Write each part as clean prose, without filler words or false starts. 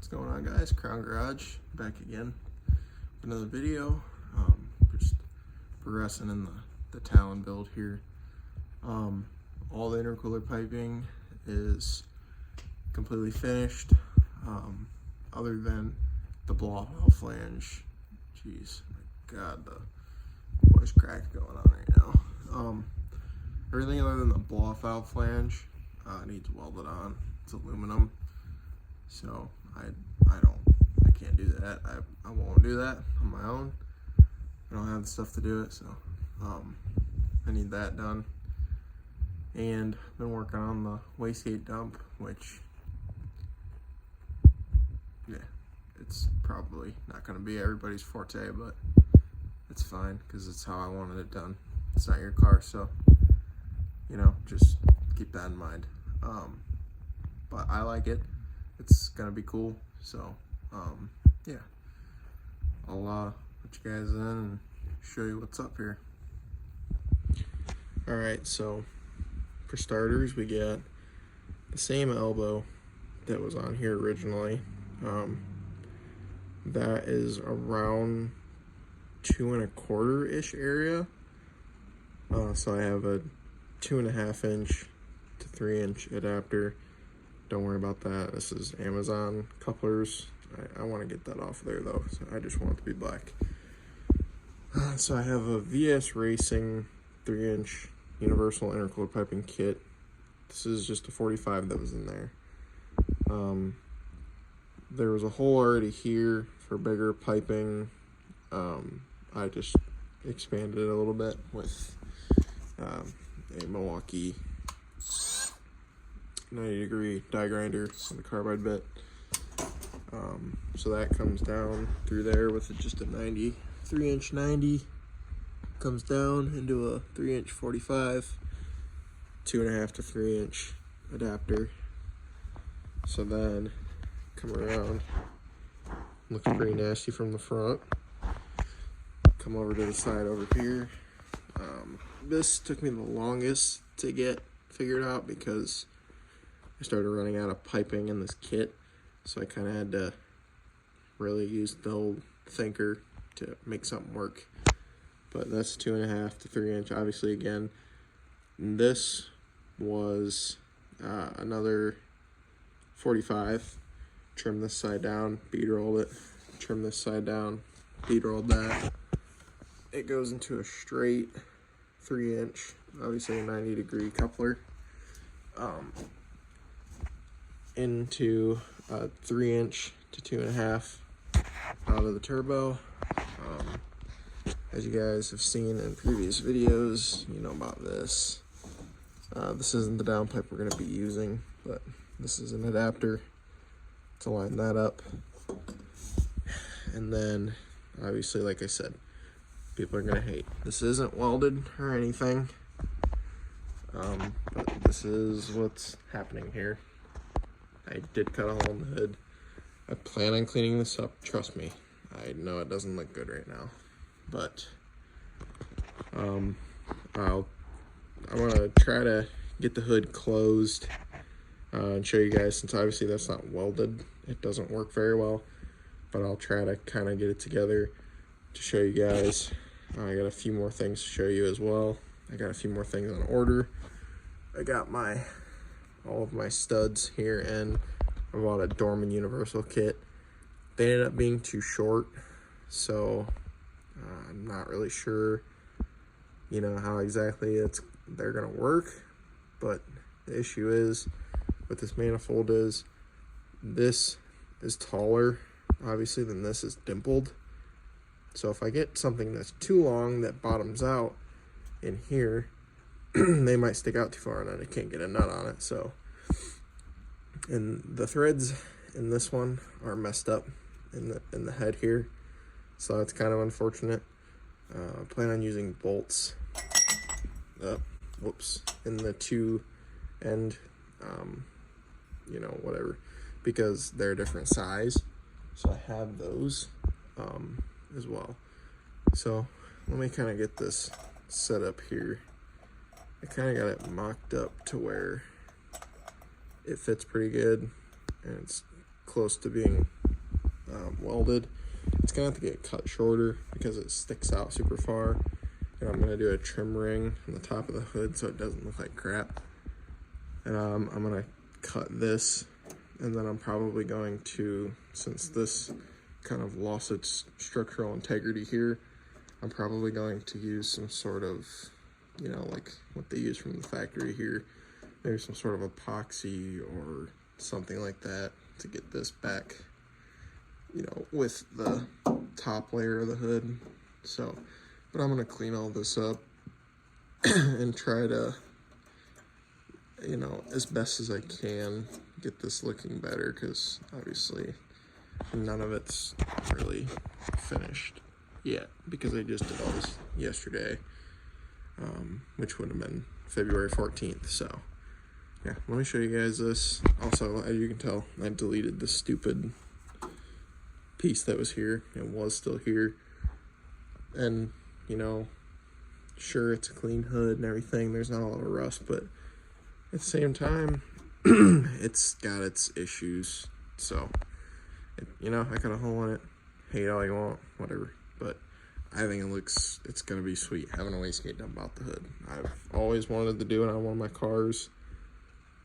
What's going on, guys? Crown Garage back again with another video. Just progressing in the Talon build here. All the intercooler piping is completely finished, other than the blow valve flange. Jeez, my God, the voice crack going on right now. Everything other than the blow valve flange needs welded on. It's aluminum, so I can't do that. I won't do that on my own. I don't have the stuff to do it, so I need that done. And I've been working on the Wastegate dump, which, yeah, it's probably not going to be everybody's forte, but it's fine because it's how I wanted it done. It's not your car, so, you know, just keep that in mind. But I like it. It's going to be cool, so, yeah. I'll put you guys in and show you what's up here. Alright, so for starters, we got the same elbow that was on here originally. That is around 2 1/4-ish area. So I have a 2.5 inch to 3 inch adapter. Don't worry about that. This is Amazon couplers. I want to get that off there though, so I just want it to be black. So I have a VS Racing 3 inch universal intercooler piping kit. This is just a 45 that was in there. There was a hole already here for bigger piping. I just expanded it a little bit with a Milwaukee 90-degree die grinder on the carbide bit. So that comes down through there with just a 3-inch 90. Comes down into a 3-inch 45, 2.5 to 3 inch adapter. So then come around, looks pretty nasty from the front. Come over to the side over here. This took me the longest to get figured out because I started running out of piping in this kit, so I kind of had to really use the old thinker to make something work. But that's 2.5 to 3 inch. Obviously, again, this was another 45. Trim this side down, bead rolled it. Trim this side down, bead rolled that. It goes into a straight 3 inch, obviously a 90-degree coupler, into a 3 inch to 2.5 out of the turbo. As you guys have seen in previous videos, you know about this. This isn't the downpipe we're going to be using, but this is an adapter to line that up. And then, obviously, like I said, people are going to hate. This isn't welded or anything, but this is what's happening here. I did cut a hole in the hood. I plan on cleaning this up, trust me. I know it doesn't look good right now, but I want to try to get the hood closed and show you guys, since obviously that's not welded. It doesn't work very well, but I'll try to kind of get it together to show you guys. I got a few more things to show you as well. I got a few more things on order. I got all of my studs here, and I bought a Dorman Universal kit. They ended up being too short, so I'm not really sure, you know, how exactly they're gonna work. But the issue is with this manifold is this is taller, obviously, than this is dimpled. So if I get something that's too long that bottoms out in here, they might stick out too far, and then I can't get a nut on it. So, and the threads in this one are messed up in the head here, so that's kind of unfortunate. I plan on using bolts, in the two end, you know, whatever, because they're a different size. So I have those as well. So let me kind of get this set up here. I kind of got it mocked up to where it fits pretty good, and it's close to being welded. It's gonna have to get cut shorter because it sticks out super far. And I'm gonna do a trim ring on the top of the hood so it doesn't look like crap. And I'm gonna cut this, and then I'm probably going to, since this kind of lost its structural integrity here, I'm probably going to use some sort of, you know, like what they use from the factory here, maybe some sort of epoxy or something like that to get this back, you know, with the top layer of the hood. So, but I'm gonna clean all this up and try to, you know, as best as I can, get this looking better, because obviously none of it's really finished yet, because I just did all this yesterday, which would have been February 14th. So yeah, let me show you guys this. Also, as you can tell, I deleted the stupid piece that was here. It was still here, and you know, sure, it's a clean hood and everything, there's not a lot of rust, but at the same time, it's got its issues. So, you know, I got a hole in it. Hate all you want, whatever. But I think it's going to be sweet having a wastegate done about the hood. I've always wanted to do it on one of my cars.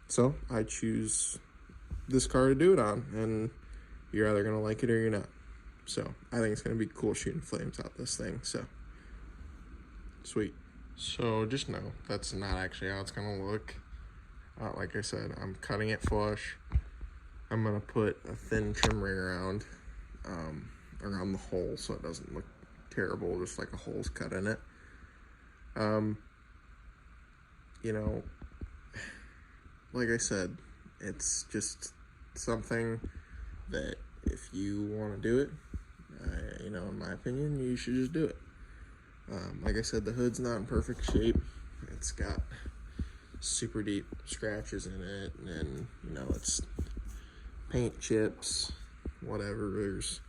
So, I choose this car to do it on. And you're either going to like it or you're not. So, I think it's going to be cool shooting flames out this thing. So, sweet. So, just know that's not actually how it's going to look. Like I said, I'm cutting it flush. I'm gonna put a thin trim ring around the hole so it doesn't look terrible, just like a hole's cut in it. You know, like I said, it's just something that if you want to do it, you know, in my opinion, you should just do it. Like I said, the hood's not in perfect shape. It's got super deep scratches in it, and you know, it's paint chips, whatever, there's,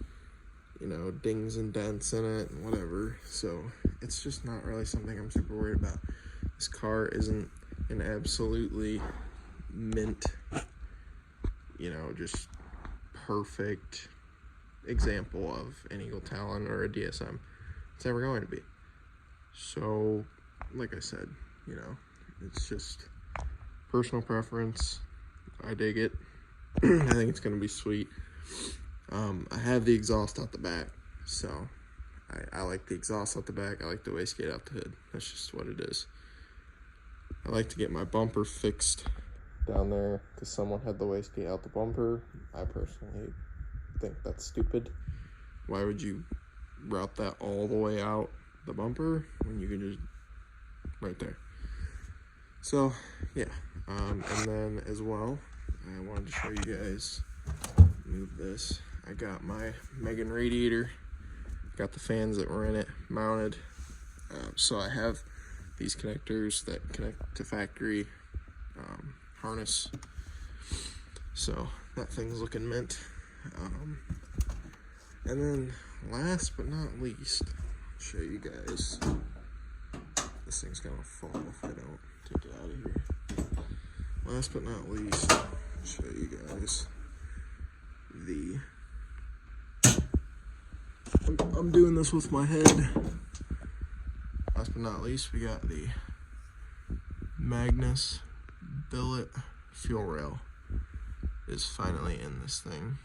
you know, dings and dents in it and whatever. So it's just not really something I'm super worried about. This car isn't an absolutely mint, you know, just perfect example of an Eagle Talon or a DSM. It's never going to be. So like I said, you know, it's just personal preference. I dig it. I think it's going to be sweet. I have the exhaust out the back, so I like the exhaust out the back. I like the wastegate out the hood. That's just what it is. I like to get my bumper fixed down there because someone had the wastegate out the bumper. I personally think that's stupid. Why would you route that all the way out the bumper when you can just right there? So yeah, and then as well, I wanted to show you guys, move this, I got my Megan radiator, got the fans that were in it mounted. So I have these connectors that connect to factory harness. So that thing's looking mint. And then last but not least, I'll show you guys. This thing's gonna fall if I don't take it out of here. Last but not least, I'll show you guys I'm doing this with my head. Last but not least, we got the Magnus billet fuel rail is finally in this thing.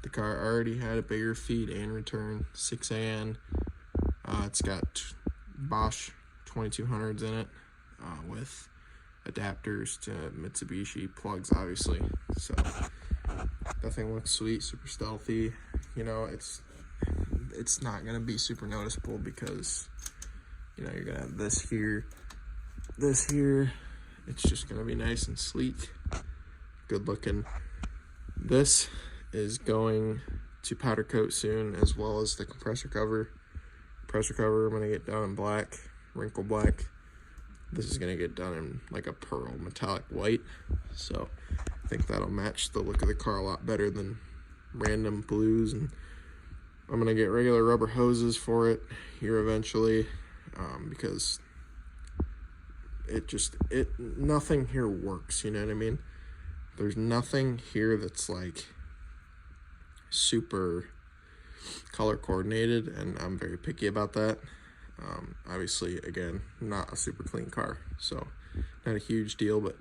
The car already had a bigger feed and return, 6AN. It's got Bosch 2200s in it, with adapters to Mitsubishi plugs, obviously. So that thing looks sweet, super stealthy. You know, it's not gonna be super noticeable because, you know, you're gonna have this here. It's just gonna be nice and sleek, good looking. This is going to powder coat soon, as well as the compressor cover. Compressor cover I'm gonna get done in black, wrinkle black. This is gonna get done in like a pearl metallic white. So I think that'll match the look of the car a lot better than random blues. And I'm gonna get regular rubber hoses for it here eventually, because nothing here works, you know what I mean? There's nothing here that's like super color coordinated, and I'm very picky about that. Obviously, again, not a super clean car, so not a huge deal, but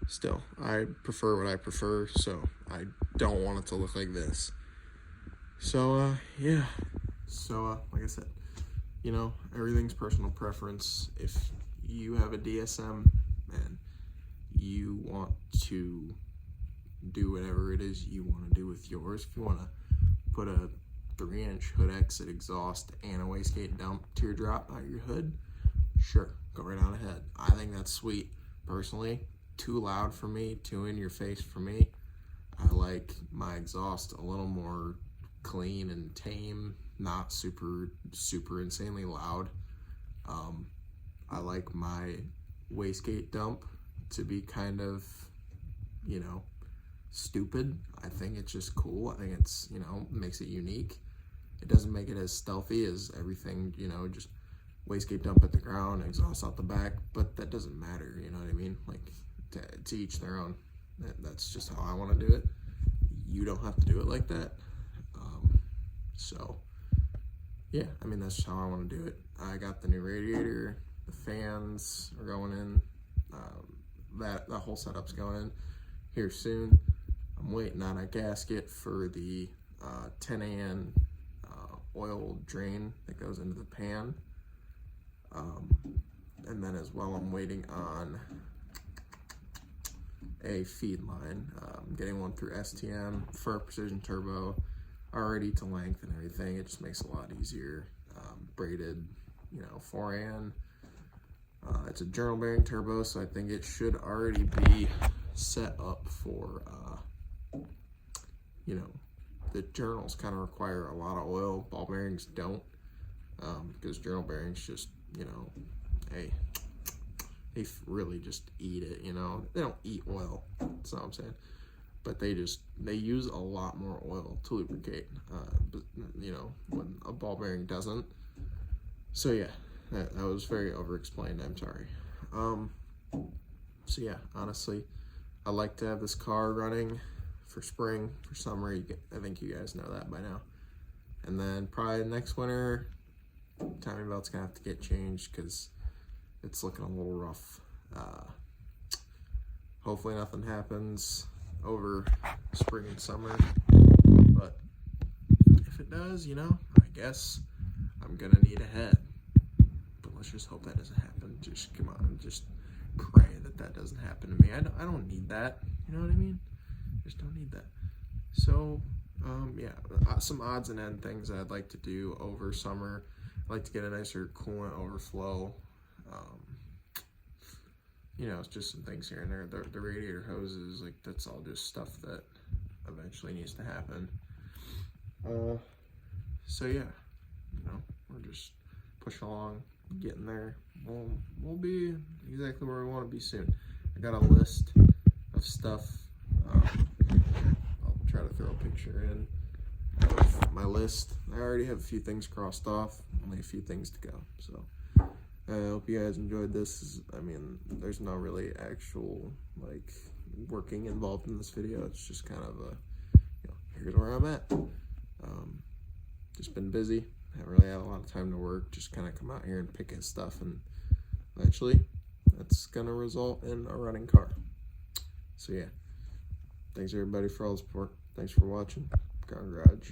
still, I prefer what I prefer, so I don't want it to look like this. So, yeah. So, like I said, you know, everything's personal preference. If you have a DSM and you want to do whatever it is you want to do with yours, if you want to put a 3-inch hood exit exhaust and a wastegate dump teardrop out your hood, sure, go right on ahead. I think that's sweet. Personally, too loud for me, too in your face for me. I like my exhaust a little more clean and tame, not super insanely loud. I like my wastegate dump to be kind of, you know, stupid. I think it's just cool. I think it's, you know, makes it unique. It doesn't make it as stealthy as everything, you know, just wastegate dump at the ground, exhaust out the back, but that doesn't matter, you know what I mean? Like, to each their own. That's just how I want to do it. You don't have to do it like that. So, yeah, I mean, that's just how I want to do it. I got the new radiator, the fans are going in, that whole setup's going in here soon. I'm waiting on a gasket for the 10AN oil drain that goes into the pan. And then as well, I'm waiting on a feed line. I'm getting one through STM for a precision turbo, already to length and everything. It just makes it a lot easier. Braided, you know, 4AN. It's a journal bearing turbo, so I think it should already be set up for, you know, the journals kind of require a lot of oil. Ball bearings don't, because journal bearings just, you know, hey, they really just eat it, you know. They don't eat oil, that's not what I'm saying. But they use a lot more oil to lubricate, but, you know, when a ball bearing doesn't. So yeah, that was very over-explained, I'm sorry. So yeah, honestly, I like to have this car running for spring, for summer. I think you guys know that by now. And then probably next winter, timing belt's gonna have to get changed because it's looking a little rough. Hopefully nothing happens over spring and summer, but if it does, you know, I guess I'm gonna need a head. But let's just hope that doesn't happen. Just come on, just pray that doesn't happen to me. I don't need that, you know what I mean? Just don't need that. So yeah, some odds and end things I'd like to do over summer. I'd like to get a nicer coolant overflow. You know, it's just some things here and there. The radiator hoses, like, that's all just stuff that eventually needs to happen. So yeah, you know, we're just pushing along, getting there. We'll be exactly where we want to be soon. I got a list of stuff. I'll try to throw a picture in of my list. I already have a few things crossed off, only a few things to go. So I hope you guys enjoyed this. I mean, there's no really actual, like, working involved in this video. It's just kind of a, you know, here's where I'm at. Just been busy. Haven't really had a lot of time to work. Just kind of come out here and pick at stuff, and eventually that's gonna result in a running car. So yeah, thanks everybody for all the support. Thanks for watching. Car Garage.